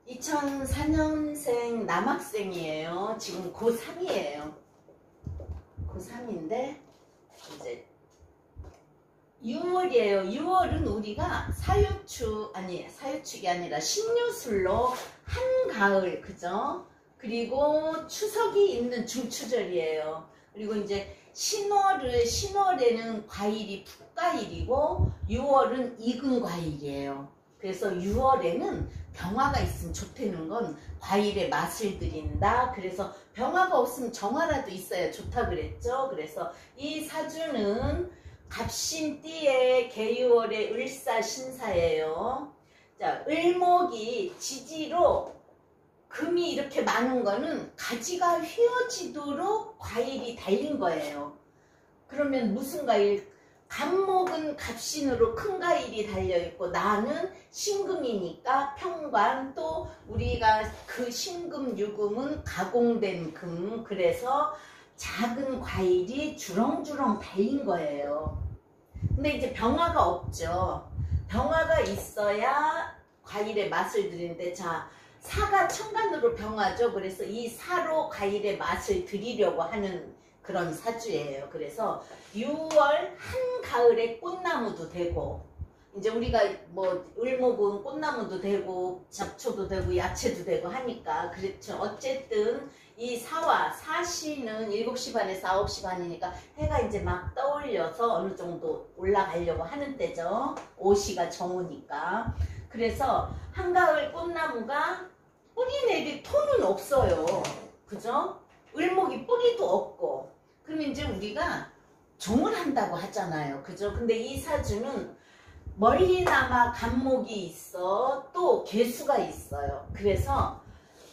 2004년생 남학생이에요. 지금 고3이에요. 고3인데 이제 6월이에요. 6월은 우리가 사유축이 아니라 신유술로 한가을, 그죠? 그리고 추석이 있는 중추절이에요. 그리고 이제 신월에는 과일이 풋과일이고 6월은 익은 과일이에요. 그래서 6월에는 병화가 있으면 좋다는 건 과일의 맛을 들인다. 그래서 병화가 없으면 정화라도 있어야 좋다 그랬죠. 그래서 이 사주는 갑신띠의 개유월의 을사신사예요. 자, 을목이 지지로 금이 이렇게 많은 거는 가지가 휘어지도록 과일이 달린 거예요. 그러면 무슨 과일? 갑목은 갑신으로 큰 과일이 달려있고 나는 신금이니까 평관, 또 우리가 그 신금 유금은 가공된 금, 그래서 작은 과일이 주렁주렁 달린 거예요. 근데 이제 병화가 없죠. 병화가 있어야 과일의 맛을 들이는데, 자, 사가 천간으로 병화죠. 그래서 이 사로 과일의 맛을 들이려고 하는 그런 사주예요. 그래서 6월 한가을에 꽃나무도 되고, 이제 우리가 뭐 을목은 꽃나무도 되고 잡초도 되고 야채도 되고 하니까, 그렇죠. 어쨌든 이 사시는 7시 반에서 9시 반이니까 해가 이제 막 떠올려서 어느 정도 올라가려고 하는 때죠. 오시가 정오니까. 그래서 한가을 꽃나무가 뿌리 내릴 톤은 없어요. 그죠? 을목이 뿌리도 없고. 그럼 이제 우리가 종을 한다고 하잖아요. 그죠? 근데 이 사주는 멀리나마 간목이 있어, 또 개수가 있어요. 그래서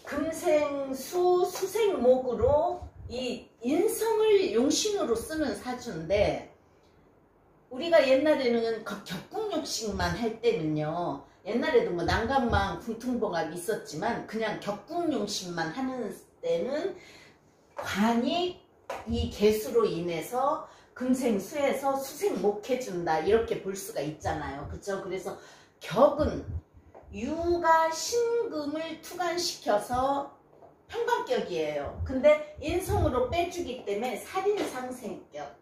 금생수 수생목으로 이 인성을 용신으로 쓰는 사주인데, 우리가 옛날에는 격국용신만 할 때는요, 옛날에도 뭐 난간망 궁퉁봉합 있었지만 그냥 격국용신만 하는 때는 관이 이 개수로 인해서 금생수에서 수생목해준다, 이렇게 볼 수가 있잖아요. 그쵸? 그래서 격은 유가 신금을 투간시켜서 평관격이에요. 근데 인성으로 빼주기 때문에 살인상생격.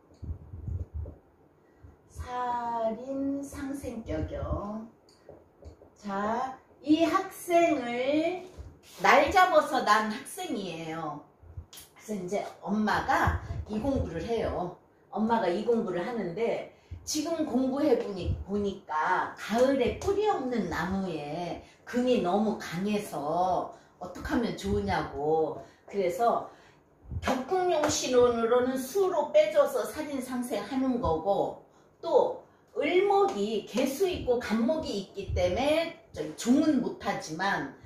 살인상생격이요. 자, 이 학생을 날 잡아서 난 학생이에요. 그래서 이제 엄마가 이 공부를 해요. 엄마가 이 공부를 하는데, 지금 공부해 보니까 가을에 뿌리 없는 나무에 금이 너무 강해서 어떻게 하면 좋으냐고. 그래서 격국용신론으로는 수로 빼줘서 살인상생하는 거고, 또 을목이 개수 있고 간목이 있기 때문에 종은 못하지만,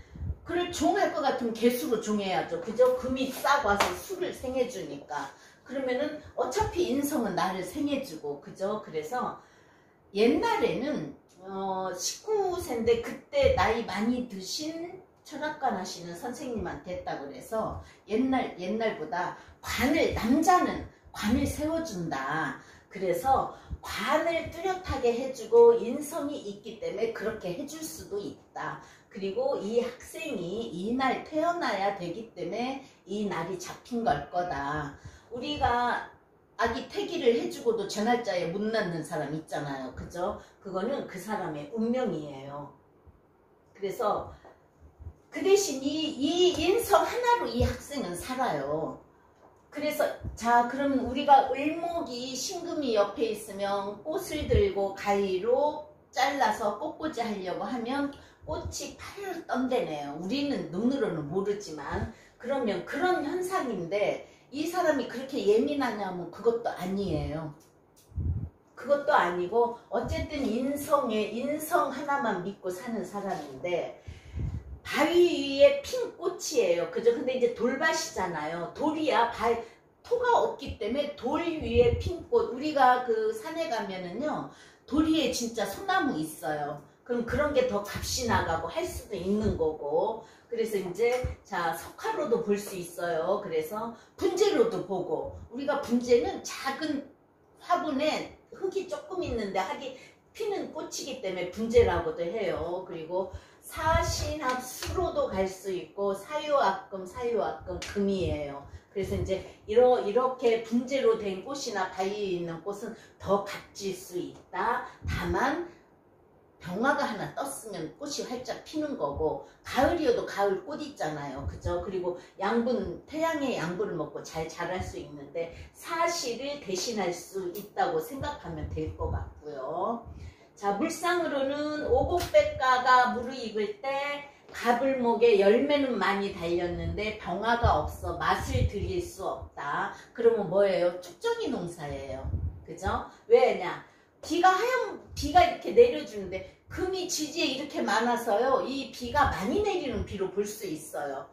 그걸 종할 것 같으면 개수로 종해야죠. 그죠? 금이 싹 와서 수를 생해주니까. 그러면은 어차피 인성은 나를 생해주고, 그죠? 그래서 옛날에는 19세인데 그때 나이 많이 드신 철학관 하시는 선생님한테 했다고 그래서 옛날보다 남자는 관을 세워준다. 그래서 관을 뚜렷하게 해주고 인성이 있기 때문에 그렇게 해줄 수도 있다. 그리고 이 학생이 이날 태어나야 되기 때문에 이 날이 잡힌 걸 거다. 우리가 아기 태기를 해주고도 저 날짜에 못 낳는 사람 있잖아요. 그죠? 그거는 그 사람의 운명이에요. 그래서 그 대신 이 인성 하나로 이 학생은 살아요. 그래서 자, 그럼 우리가 을목이 신금이 옆에 있으면 꽃을 들고 가위로 잘라서 꽃꽂이 하려고 하면 꽃이 파르르 떤대네요. 우리는 눈으로는 모르지만. 그러면 그런 현상인데, 이 사람이 그렇게 예민하냐면 그것도 아니에요. 그것도 아니고 어쨌든 인성 하나만 믿고 사는 사람인데, 바위 위에 핀 꽃이에요. 그죠? 근데 이제 돌밭이잖아요. 돌이야 토가 없기 때문에 돌 위에 핀 꽃. 우리가 그 산에 가면은요, 돌 위에 진짜 소나무 있어요. 그럼 그런 게 더 값이 나가고 할 수도 있는 거고. 그래서 이제 자, 석화로도 볼 수 있어요. 그래서 분재로도 보고, 우리가 분재는 작은 화분에 흙이 조금 있는데 피는 꽃이기 때문에 분재라고도 해요. 그리고 사신합수로도 갈 수 있고 사유악금, 사유악금 금이에요. 그래서 이제 이렇게 분재로 된 꽃이나 바위에 있는 꽃은 더 값질 수 있다. 다만 병화가 하나 떴으면 꽃이 활짝 피는 거고, 가을이어도 가을 꽃 있잖아요. 그죠? 그리고 양분, 태양의 양분을 먹고 잘 자랄 수 있는데 사실을 대신할 수 있다고 생각하면 될 것 같고요. 자, 물상으로는 오곡백가가 무르익을 때 가불목에 열매는 많이 달렸는데 병화가 없어 맛을 들일 수 없다. 그러면 뭐예요? 축전이 농사예요. 그죠? 왜냐? 비가 이렇게 내려주는데 금이 지지에 이렇게 많아서요. 이 비가 많이 내리는 비로 볼 수 있어요.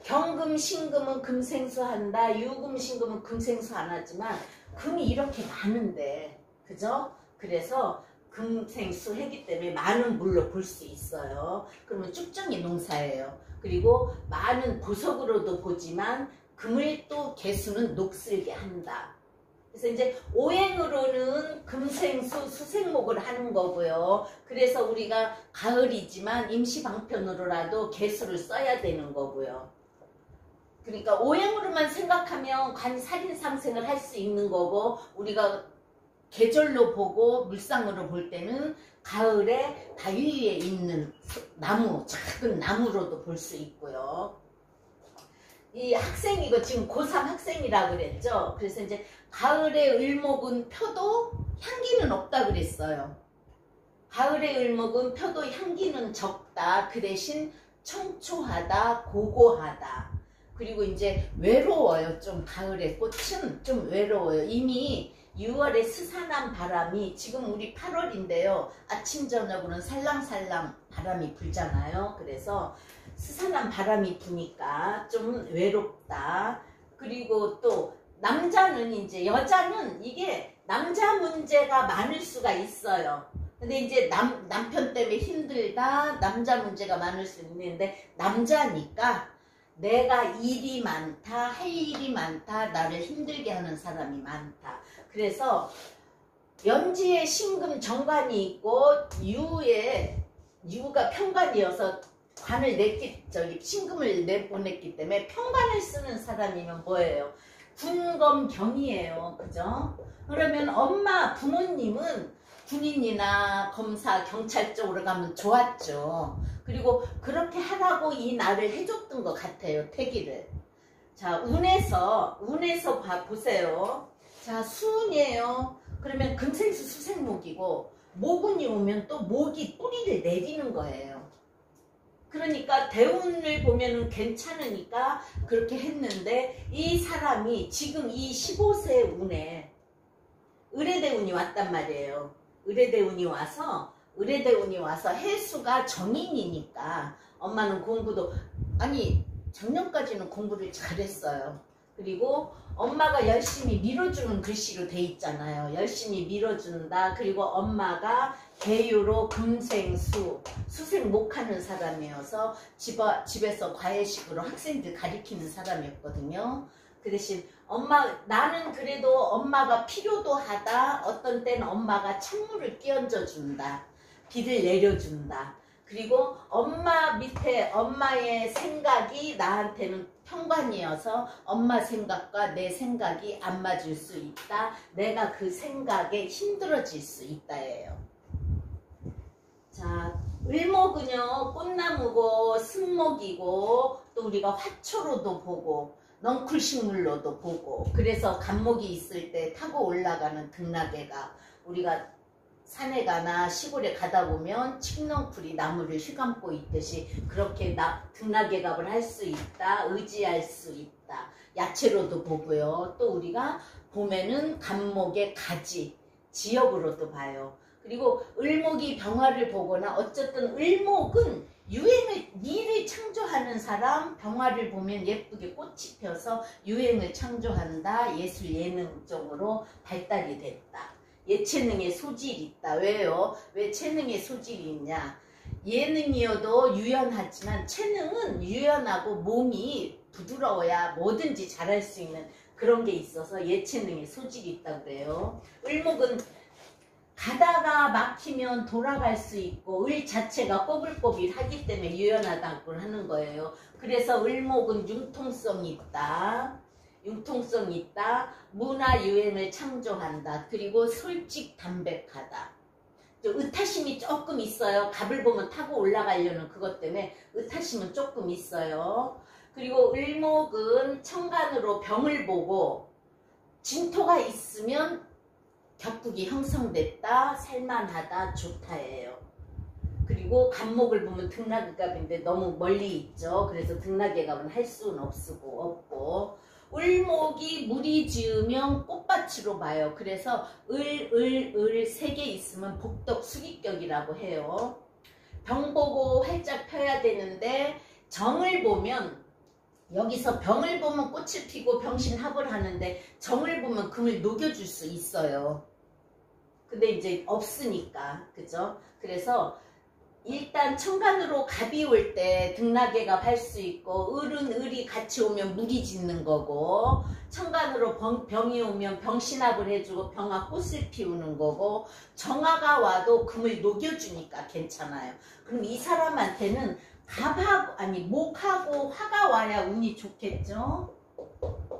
경금, 신금은 금생수한다. 유금, 신금은 금생수 안 하지만 금이 이렇게 많은데, 그죠? 그래서 금생수 했기 때문에 많은 물로 볼 수 있어요. 그러면 쭉정이 농사예요. 그리고 많은 보석으로도 보지만 금을 또 개수는 녹슬게 한다. 그래서 이제 오행으로는 금생수 수생목을 하는 거고요. 그래서 우리가 가을이지만 임시방편으로라도 개수를 써야 되는 거고요. 그러니까 오행으로만 생각하면 관살인상생을 할 수 있는 거고, 우리가 계절로 보고 물상으로 볼 때는 가을에 바위에 있는 나무, 작은 나무로도 볼 수 있고요. 이 학생, 이거 지금 고3 학생이라 그랬죠. 그래서 이제 가을의 을목은 펴도 향기는 없다 그랬어요. 가을의 을목은 펴도 향기는 적다. 그 대신 청초하다, 고고하다. 그리고 이제 외로워요. 좀 가을의 꽃은 좀 외로워요. 이미 6월에 스산한 바람이, 지금 우리 8월인데요. 아침 저녁으로는 살랑살랑 바람이 불잖아요. 그래서 스산한 바람이 부니까 좀 외롭다. 그리고 또 남자는, 이제 여자는 이게 남자 문제가 많을 수가 있어요. 근데 이제 남편 때문에 힘들다, 남자 문제가 많을 수 있는데, 남자니까 내가 일이 많다, 할 일이 많다, 나를 힘들게 하는 사람이 많다. 그래서 연지에 신금 정관이 있고 유가 편관이어서 신금을 내보냈기 때문에 편관을 쓰는 사람이면 뭐예요? 군검경이에요. 그죠? 그러면 부모님은 군인이나 검사, 경찰 쪽으로 가면 좋았죠. 그리고 그렇게 하라고 이 날을 해줬던 것 같아요. 태기를. 자, 운에서 보세요. 자, 수운이에요. 그러면 금생수 수생목이고, 모군이 오면 또 목이 뿌리를 내리는 거예요. 그러니까 대운을 보면은 괜찮으니까 그렇게 했는데, 이 사람이 지금 이 15세 운에 의뢰대운이 왔단 말이에요. 의뢰대운이 와서 해수가 정인이니까, 엄마는 공부도, 작년까지는 공부를 잘했어요. 그리고 엄마가 열심히 밀어주는 글씨로 돼 있잖아요. 열심히 밀어준다. 그리고 엄마가 개유로 금생수, 수생목하는 사람이어서 집에서 과외식으로 학생들 가리키는 사람이었거든요. 그 대신 나는 그래도 엄마가 필요도 하다. 어떤 때는 엄마가 찬물을 끼얹어 준다. 비를 내려준다. 그리고 엄마 밑에 엄마의 생각이 나한테는 편관이어서 엄마 생각과 내 생각이 안 맞을 수 있다. 내가 그 생각에 힘들어질 수 있다예요. 자, 을목은요, 꽃나무고 승목이고, 또 우리가 화초로도 보고 넝쿨식물로도 보고, 그래서 간목이 있을 때 타고 올라가는 등나개가, 우리가 산에 가나 시골에 가다 보면 칡넝쿨이 나무를 휘감고 있듯이 그렇게 등나개갑을 할 수 있다. 의지할 수 있다. 야채로도 보고요. 또 우리가 보면은 간목의 가지, 지역으로도 봐요. 그리고 을목이 병화를 보거나, 어쨌든 을목은 미를 창조하는 사람, 병화를 보면 예쁘게 꽃이 펴서 유행을 창조한다. 예술 예능 쪽으로 발달이 됐다. 예체능의 소질이 있다. 왜요? 왜 체능의 소질이 있냐? 예능이어도 유연하지만 체능은 유연하고 몸이 부드러워야 뭐든지 잘할 수 있는 그런 게 있어서 예체능의 소질이 있다고 그래요. 을목은 가다가 막히면 돌아갈 수 있고 을 자체가 꼬불꼬불하기 때문에 유연하다고 하는 거예요. 그래서 을목은 융통성이 있다. 융통성이 있다. 문화 유행을 창조한다. 그리고 솔직 담백하다. 의타심이 조금 있어요. 갑을 보면 타고 올라가려는 그것 때문에 의타심은 조금 있어요. 그리고 을목은 천간으로 병을 보고 진토가 있으면 격국이 형성됐다, 살만하다, 좋다예요. 그리고 간목을 보면 등락갑인데 너무 멀리 있죠. 그래서 등락의 갑은 할 수는 없고 을목이 물이 지으면 꽃밭으로 봐요. 그래서 을 세 개 있으면 복덕 수기격이라고 해요. 병 보고 활짝 펴야 되는데 정을 보면 여기서 병을 보면 꽃을 피고 병신합을 하는데 정을 보면 금을 녹여줄 수 있어요. 근데 이제 없으니까 그죠? 그래서 일단 천간으로 갑이 올 때 등락의 갑 할 수 있고 을은 을이 같이 오면 물이 짓는 거고 천간으로 병이 오면 병신합을 해주고 병화 꽃을 피우는 거고 정화가 와도 금을 녹여주니까 괜찮아요. 그럼 이 사람한테는 갑하고 아니 목하고 화가 와야 운이 좋겠죠.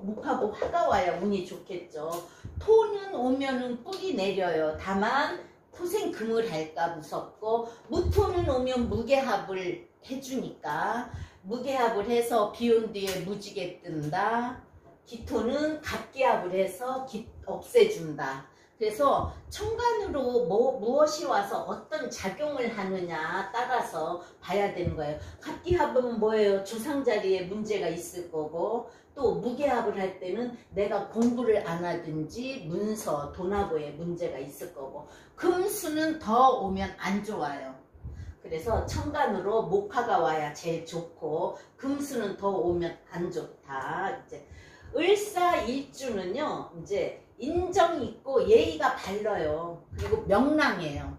목하고 화가 와야 운이 좋겠죠. 토는 오면은 뿔이 내려요. 다만 토생금을 할까 무섭고 무토는 오면 무게합을 해주니까 무게합을 해서 비온 뒤에 무지개 뜬다. 기토는 갑기합을 해서 없애준다. 그래서 천간으로 무엇이 와서 어떤 작용을 하느냐 따라서 봐야 되는 거예요. 갑기합은 뭐예요? 조상자리에 문제가 있을 거고 또 무게합을 할 때는 내가 공부를 안 하든지 문서, 돈하고에 문제가 있을 거고 금수는 더 오면 안 좋아요. 그래서 천간으로 목화가 와야 제일 좋고 금수는 더 오면 안 좋다. 이제 을사일주는요. 이제 인정이 있고 예의가 발라요. 그리고 명랑해요.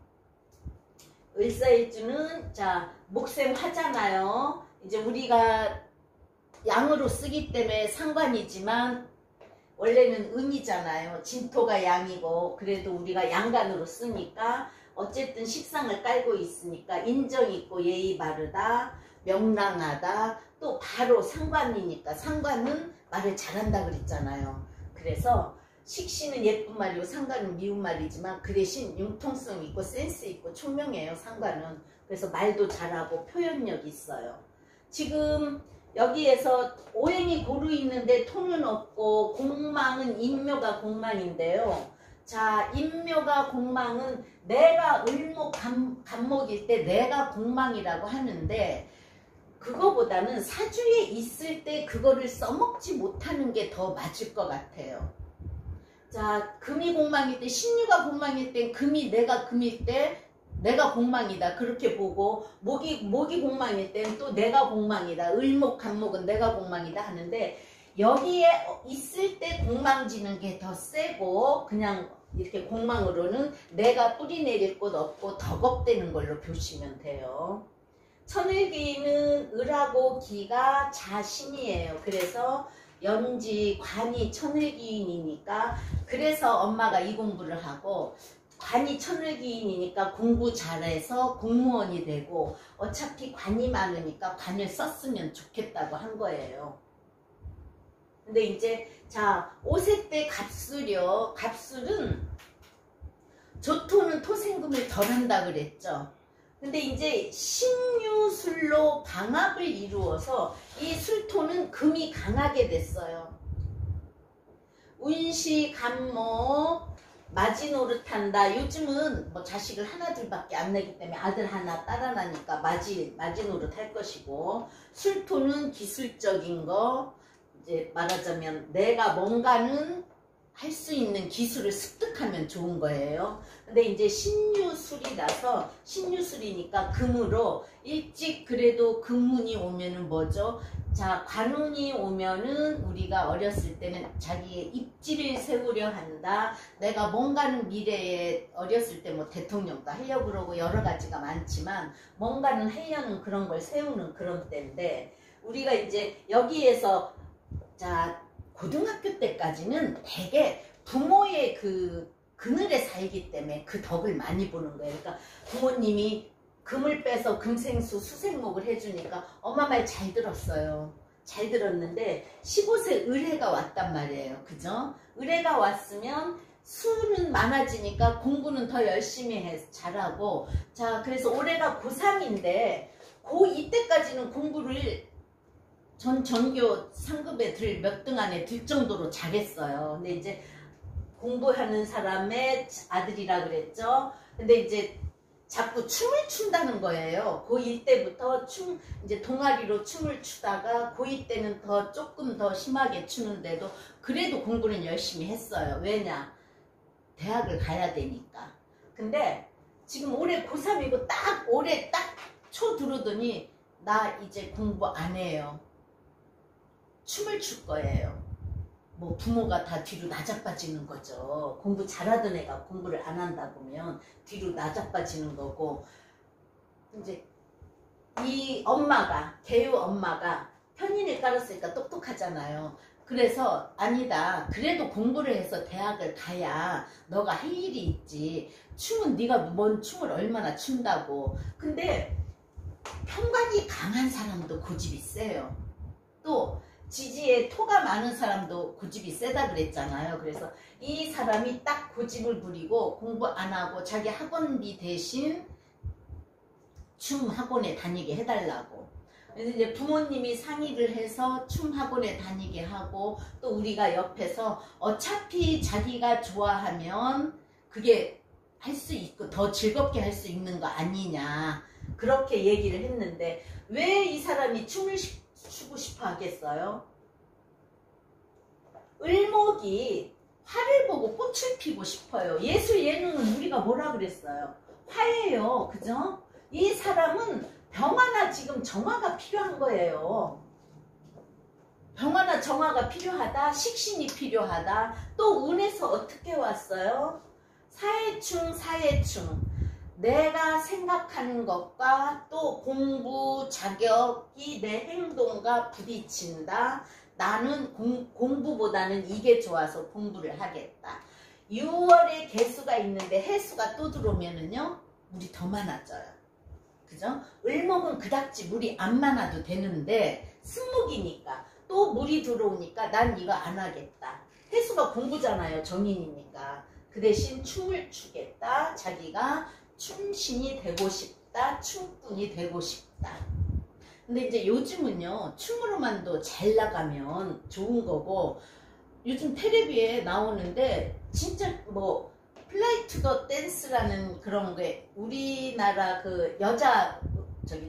을사일주는 자 목생 화잖아요. 이제 우리가 양으로 쓰기 때문에 상관이지만 원래는 음이잖아요. 진토가 양이고 그래도 우리가 양간으로 쓰니까 어쨌든 식상을 깔고 있으니까 인정 있고 예의 바르다, 명랑하다, 또 바로 상관이니까 상관은 말을 잘한다 그랬잖아요. 그래서 식신은 예쁜 말이고 상관은 미운 말이지만 그 대신 융통성 있고 센스 있고 총명해요. 상관은. 그래서 말도 잘하고 표현력이 있어요. 지금 여기에서 오행이 고루 있는데 토는 없고 공망은 인묘가 공망인데요. 자, 인묘가 공망은 내가 을목 간목일 때 내가 공망이라고 하는데 그거보다는 사주에 있을 때 그거를 써먹지 못하는 게 더 맞을 것 같아요. 자, 금이 공망일 때 신유가 공망일 때 금이 내가 금일 때 내가 공망이다 그렇게 보고 목이 공망일 땐 또 내가 공망이다. 을목 간목은 내가 공망이다 하는데 여기에 있을 때 공망지는 게 더 세고 그냥 이렇게 공망으로는 내가 뿌리 내릴 곳 없고 덕업되는 걸로 보시면 돼요. 천을기는 을하고 기가 자신이에요. 그래서 연지 관이 천을기인이니까 그래서 엄마가 이 공부를 하고 관이 천을기인이니까 공부 잘해서 공무원이 되고 어차피 관이 많으니까 관을 썼으면 좋겠다고 한 거예요. 근데 이제 자 오세 때 갑술이요. 갑술은 조토는 토생금을 덜 한다 그랬죠. 근데 이제 신유술로 방합을 이루어서 이 술토는 금이 강하게 됐어요. 운시 간목 마지 노릇한다. 요즘은 뭐 자식을 하나 둘밖에 안 내기 때문에 아들 하나 딸 하나니까 마지 노릇 할 것이고 술토는 기술적인 거 이제 말하자면 내가 뭔가는 할 수 있는 기술을 습득하면 좋은 거예요. 근데 이제 신유술이라서 신유술이니까 금으로 일찍 그래도 금운이 오면은 뭐죠? 자, 관운이 오면은 우리가 어렸을 때는 자기의 입지를 세우려 한다. 내가 뭔가는 미래에 어렸을 때 뭐 대통령도 하려고 그러고 여러 가지가 많지만 뭔가는 하려는 그런 걸 세우는 그런 때인데 우리가 이제 여기에서 자 고등학교 때까지는 되게 부모의 그 그늘에 살기 때문에 그 덕을 많이 보는 거예요. 그러니까 부모님이 금을 빼서 금생수 수생목을 해주니까 엄마 말 잘 들었어요. 잘 들었는데 15세 을해가 왔단 말이에요. 그죠? 을해가 왔으면 수는 많아지니까 공부는 더 열심히 잘하고, 자, 그래서 올해가 고3인데 고2 때까지는 공부를 전교 상급에 몇 등 안에 들 정도로 잘했어요. 근데 이제 공부하는 사람의 아들이라 그랬죠. 근데 이제 자꾸 춤을 춘다는 거예요. 고1 때부터 이제 동아리로 춤을 추다가 고2 때는 조금 더 심하게 추는데도 그래도 공부는 열심히 했어요. 왜냐? 대학을 가야 되니까. 근데 지금 올해 고3이고 올해 딱 초 들어오더니 나 이제 공부 안 해요. 춤을 출 거예요. 뭐 부모가 다 뒤로 나자빠지는 거죠. 공부 잘하던 애가 공부를 안 한다 보면 뒤로 나자빠지는 거고, 이제 이 엄마가, 개유 엄마가 편인을 깔았으니까 똑똑하잖아요. 그래서 아니다, 그래도 공부를 해서 대학을 가야 너가 할 일이 있지. 춤은 네가 뭔 춤을 얼마나 춘다고. 근데 편관이 강한 사람도 고집이 세요. 또 지지에 토가 많은 사람도 고집이 세다 그랬잖아요. 그래서 이 사람이 딱 고집을 부리고 공부 안 하고 자기 학원비 대신 춤 학원에 다니게 해달라고. 그래서 이제 부모님이 상의를 해서 춤 학원에 다니게 하고, 또 우리가 옆에서 어차피 자기가 좋아하면 그게 할 수 있고 더 즐겁게 할 수 있는 거 아니냐, 그렇게 얘기를 했는데 왜 이 사람이 춤을 추고 싶어 하겠어요? 을목이 화를 보고 꽃을 피고 싶어요. 예술 예능은 우리가 뭐라 그랬어요? 화예요. 그죠? 이 사람은 병화나 지금 정화가 필요한 거예요. 병화나 정화가 필요하다. 식신이 필요하다. 또 운에서 어떻게 왔어요? 사해충. 내가 생각하는 것과 또 공부 자격이 내 행동과 부딪힌다. 나는 공부보다는 이게 좋아서 공부를 하겠다. 6월에 개수가 있는데 해수가 또 들어오면은요, 물이 더 많아져요. 그죠? 을목은 그닥지 물이 안 많아도 되는데 승목이니까 또 물이 들어오니까 난 이거 안 하겠다. 해수가 공부잖아요. 정인이니까. 그 대신 춤을 추겠다. 자기가 춤신이 되고 싶다. 춤꾼이 되고 싶다. 근데 이제 요즘은요, 춤으로만도 잘 나가면 좋은 거고, 요즘 텔레비에 나오는데 진짜 뭐 플레이 투 더 댄스라는 그런 게, 우리나라 그 여자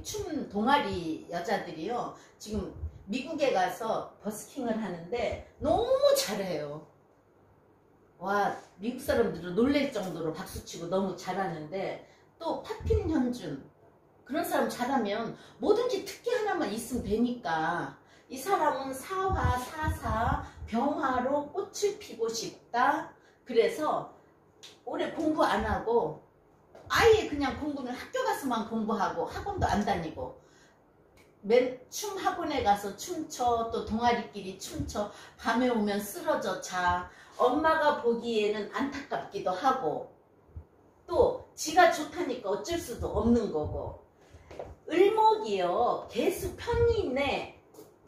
춤 동아리 여자들이요, 지금 미국에 가서 버스킹을 하는데 너무 잘해요. 와, 미국 사람들은 놀랄 정도로 박수치고 너무 잘하는데, 또 파핀 현준 그런 사람 잘하면 뭐든지 특기 하나만 있으면 되니까, 이 사람은 사화, 사사, 병화로 꽃을 피고 싶다. 그래서 올해 공부 안 하고 아예 그냥 공부는 학교 가서만 공부하고 학원도 안 다니고 춤 학원에 가서 춤춰, 또 동아리끼리 춤춰, 밤에 오면 쓰러져 자. 엄마가 보기에는 안타깝기도 하고 또 지가 좋다니까 어쩔 수도 없는 거고. 을목이요, 개수 편인에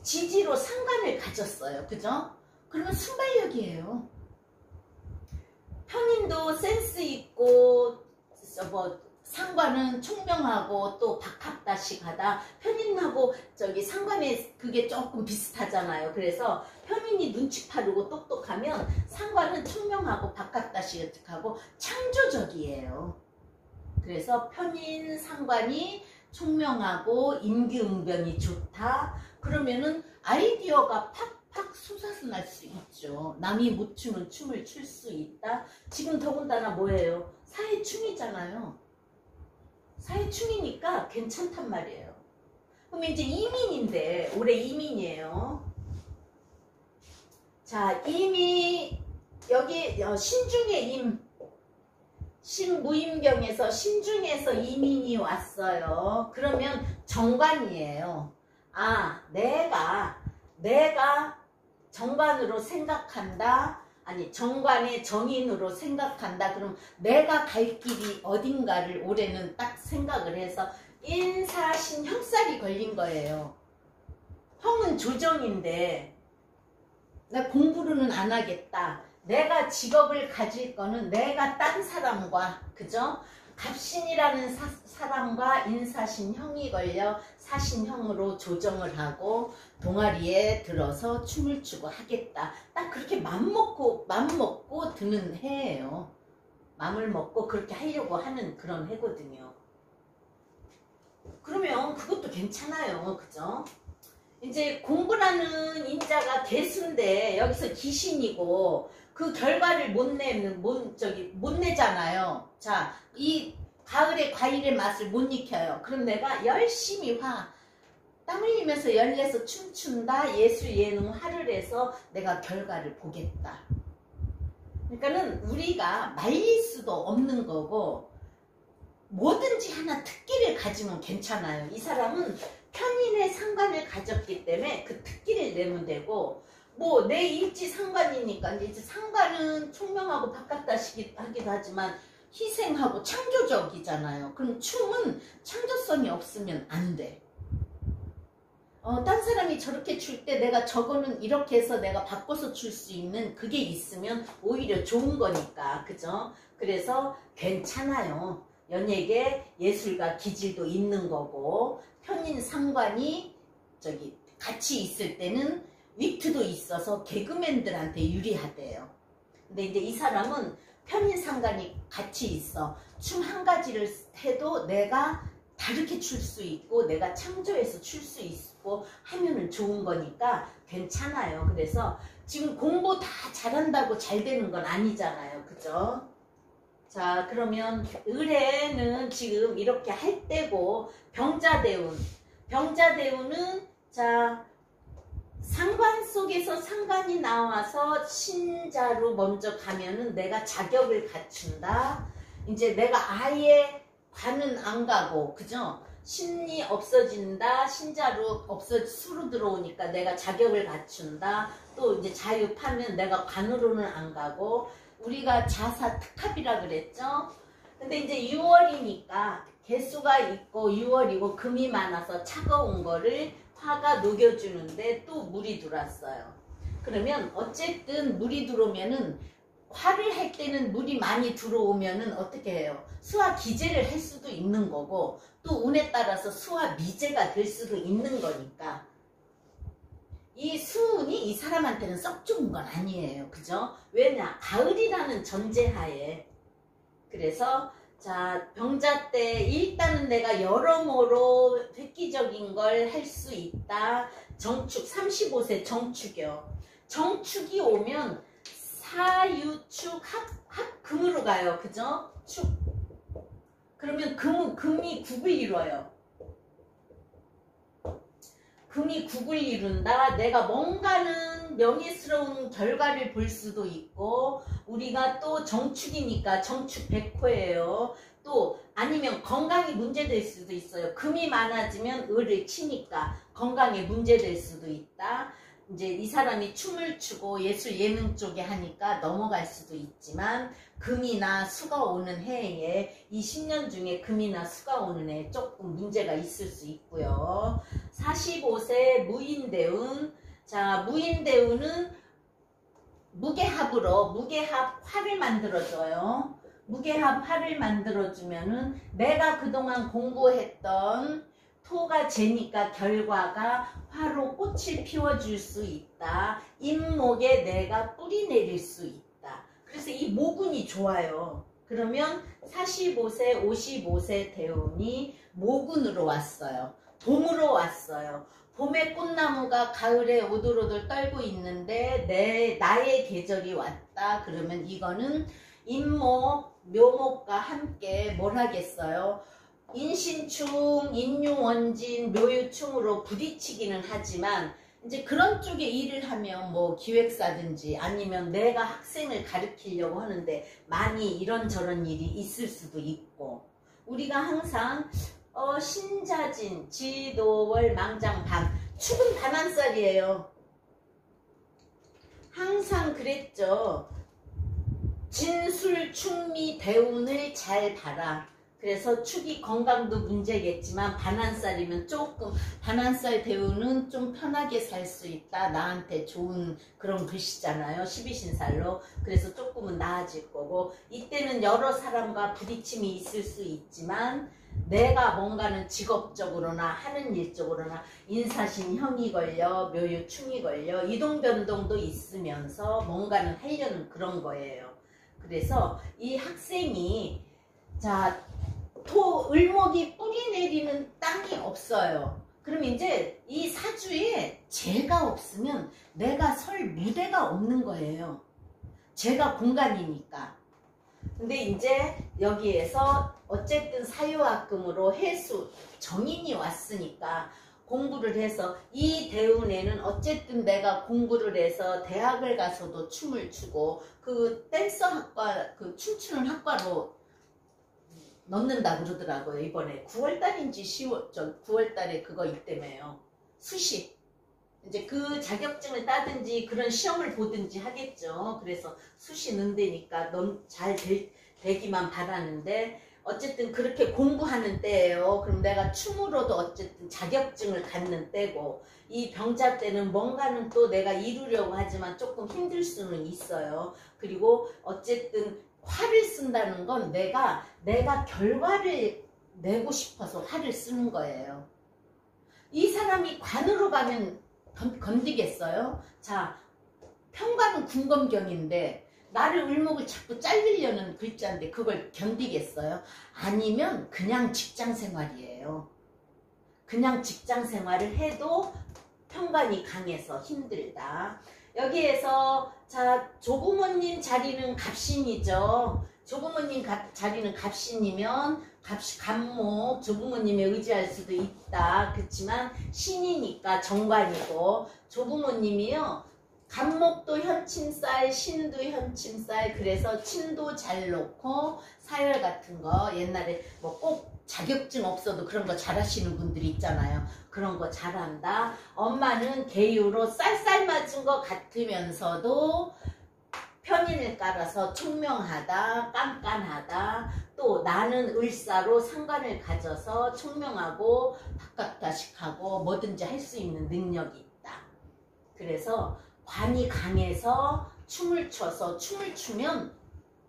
지지로 상관을 가졌어요. 그죠? 그러면 순발력이에요. 편인도 센스 있고 뭐 상관은 총명하고 또 박학다식하다. 편인하고 상관의 그게 조금 비슷하잖아요. 그래서 편인이 눈치 빠르고 똑똑하면 상관은 총명하고 박학다식하고 창조적이에요. 그래서 편인 상관이 총명하고 임기응변이 좋다. 그러면은 아이디어가 팍팍 솟아날 수 있죠. 남이 못 추는 춤을 출 수 있다. 지금 더군다나 뭐예요? 사회충이잖아요. 사회충이니까 괜찮단 말이에요. 그럼 이제 이민인데, 올해 이민이에요. 자, 임이 여기 신중의 임, 신무임경에서 신중에서 이민이 왔어요. 그러면 정관이에요. 아, 내가 정관으로 생각한다. 아니 정관의 정인으로 생각한다. 그럼 내가 갈 길이 어딘가를 올해는 딱 생각을 해서 인사신 형살이 걸린 거예요. 형은 조정인데 나 공부로는 안 하겠다. 내가 직업을 가질 거는 내가 딴 사람과, 그죠? 갑신이라는 사람과 인사신형이 걸려 사신형으로 조정을 하고 동아리에 들어서 춤을 추고 하겠다. 딱 그렇게 맘먹고 드는 해예요. 맘을 먹고 그렇게 하려고 하는 그런 해거든요. 그러면 그것도 괜찮아요. 그죠? 이제 공부라는 인자가 개수인데 여기서 귀신이고 그 결과를 못 내잖아요. 자, 이 가을의 과일의 맛을 못 익혀요. 그럼 내가 열심히 땀 흘리면서 열내서 춤춘다. 예술 예능 화를 해서 내가 결과를 보겠다. 그러니까는 우리가 말릴 수도 없는 거고 뭐든지 하나 특기를 가지면 괜찮아요. 이 사람은 편인의 상관을 가졌기 때문에 그 특기를 내면 되고, 뭐 내 일지 상관이니까 이제 상관은 총명하고 바깥다시기도 하지만 희생하고 창조적이잖아요. 그럼 춤은 창조성이 없으면 안 돼. 딴 사람이 저렇게 출 때 내가 저거는 이렇게 해서 내가 바꿔서 출 수 있는 그게 있으면 오히려 좋은 거니까. 그죠? 그래서 괜찮아요. 연예계 예술가 기질도 있는 거고, 편인 상관이 같이 있을 때는 위트도 있어서 개그맨들한테 유리하대요. 근데 이제 이 사람은 편인 상관이 같이 있어. 춤 한 가지를 해도 내가 다르게 출 수 있고 내가 창조해서 출 수 있고 하면은 좋은 거니까 괜찮아요. 그래서 지금 공부 다 잘한다고 잘 되는 건 아니잖아요. 그죠? 자, 그러면 을해는 지금 이렇게 할 때고, 병자대운은 자, 상관 속에서 상관이 나와서 신자로 먼저 가면은 내가 자격을 갖춘다. 이제 내가 아예 관은 안 가고, 그죠? 신이 없어진다. 신자로 수로 들어오니까 내가 자격을 갖춘다. 또 이제 자유파면 내가 관으로는 안 가고, 우리가 자사 특합이라 그랬죠. 근데 이제 6월이니까 개수가 있고 6월이고 금이 많아서 차가운 거를 화가 녹여주는데 또 물이 들어왔어요. 그러면 어쨌든 물이 들어오면은 화를 할 때는 물이 많이 들어오면은 어떻게 해요? 수화 기재를 할 수도 있는 거고, 또 운에 따라서 수화 미재가 될 수도 있는 거니까 이 수운이 이 사람한테는 썩 좋은 건 아니에요. 그죠? 왜냐? 가을이라는 전제하에. 그래서 자, 병자 때 일단은 내가 여러모로 획기적인 걸 할 수 있다. 정축, 35세 정축이요. 정축이 오면 사유축 합금으로 가요. 그죠? 축. 그러면 금이 국을 이뤄요. 금이 국을 이룬다. 내가 뭔가는 명예스러운 결과를 볼 수도 있고, 우리가 또 정축이니까 정축 백호예요. 또 아니면 건강이 문제될 수도 있어요. 금이 많아지면 을을 치니까 건강에 문제될 수도 있다. 이제 이 사람이 춤을 추고 예술 예능 쪽에 하니까 넘어갈 수도 있지만, 금이나 수가 오는 해에 이 10년 중에 금이나 수가 오는 해에 조금 문제가 있을 수 있고요. 45세 무인대운. 자, 무인대운은 무게합으로 무게합 화를 만들어줘요. 무게합 화를 만들어주면은 내가 그동안 공부했던 토가 재니까 결과가 화로 꽃을 피워줄 수 있다. 인목에 내가 뿌리 내릴 수 있다. 그래서 이 모군이 좋아요. 그러면 45세, 55세 대운이 모군으로 왔어요. 봄으로 왔어요. 봄에 꽃나무가 가을에 오돌오돌 떨고 있는데 나의 계절이 왔다. 그러면 이거는 인목, 묘목과 함께 뭘 하겠어요? 인신충, 인유원진, 묘유충으로 부딪히기는 하지만 이제 그런 쪽에 일을 하면 뭐 기획사든지 아니면 내가 학생을 가르치려고 하는데 많이 이런저런 일이 있을 수도 있고, 우리가 항상 신자진, 지도월, 망장, 밤, 축은 밤한살이에요. 항상 그랬죠. 진술, 충미, 대운을 잘 봐라. 그래서 축이 건강도 문제겠지만 반한살이면 조금, 반한살 대운은 좀 편하게 살 수 있다. 나한테 좋은 그런 글씨잖아요. 12신살로. 그래서 조금은 나아질 거고, 이때는 여러 사람과 부딪힘이 있을 수 있지만 내가 뭔가는 직업적으로나 하는 일 쪽으로나 인사신 형이 걸려, 묘유 충이 걸려, 이동변동도 있으면서 뭔가는 하려는 그런 거예요. 그래서 이 학생이 자 을목이 뿌리 내리는 땅이 없어요. 그럼 이제 이 사주에 재가 없으면 내가 설 무대가 없는 거예요. 재가 공간이니까. 근데 이제 여기에서 어쨌든 사유학금으로 해수 정인이 왔으니까 공부를 해서 이 대운에는 어쨌든 내가 공부를 해서 대학을 가서도 춤을 추고 그 댄서 학과 그 춤추는 학과로 넣는다 그러더라고요. 이번에 9월달인지 9월달에 그거 있다며요. 수시. 이제 그 자격증을 따든지 그런 시험을 보든지 하겠죠. 그래서 수시 넣는다니까 너무 잘 되기만 바라는데 어쨌든 그렇게 공부하는 때예요. 그럼 내가 춤으로도 어쨌든 자격증을 갖는 때고 이 병자 때는 뭔가는 또 내가 이루려고 하지만 조금 힘들 수는 있어요. 그리고 어쨌든 화를 쓴다는 건 내가 결과를 내고 싶어서 화를 쓰는 거예요. 이 사람이 관으로 가면 건디겠어요? 자, 평관은 군검경인데 나를 을목을 자꾸 잘리려는 글자인데 그걸 견디겠어요? 아니면 그냥 직장생활이에요. 그냥 직장생활을 해도 평관이 강해서 힘들다. 여기에서 자 조부모님 자리는 갑신이죠. 조부모님 자리는 갑신이면 갑목 조부모님에 의지할 수도 있다. 그렇지만 신이니까 정관이고 조부모님이요. 갑목도 현침살, 신도 현침살. 그래서 침도 잘 놓고 사열 같은 거 옛날에 뭐 꼭 자격증 없어도 그런 거 잘하시는 분들이 있잖아요. 그런 거 잘한다. 엄마는 개유로 쌀쌀 맞은 것 같으면서도 편인을 깔아서 총명하다, 깐깐하다. 또 나는 을사로 상관을 가져서 총명하고 박학다식하고 뭐든지 할 수 있는 능력이 있다. 그래서 관이 강해서 춤을 춰서 춤을 추면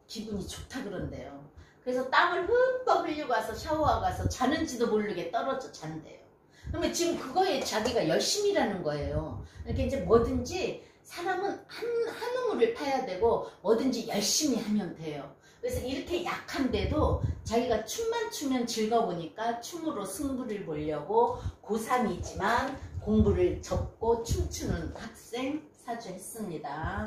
기분이 좋다 그런대요. 그래서 땀을 흠뻑 흘리고 와서 샤워하고 가서 자는지도 모르게 떨어져 잔대요. 그러면 지금 그거에 자기가 열심히 일하는 거예요. 이렇게 이제 뭐든지 사람은 한 우물을 파야 되고 뭐든지 열심히 하면 돼요. 그래서 이렇게 약한데도 자기가 춤만 추면 즐거우니까 춤으로 승부를 보려고 고3이지만 공부를 접고 춤추는 학생 사주했습니다.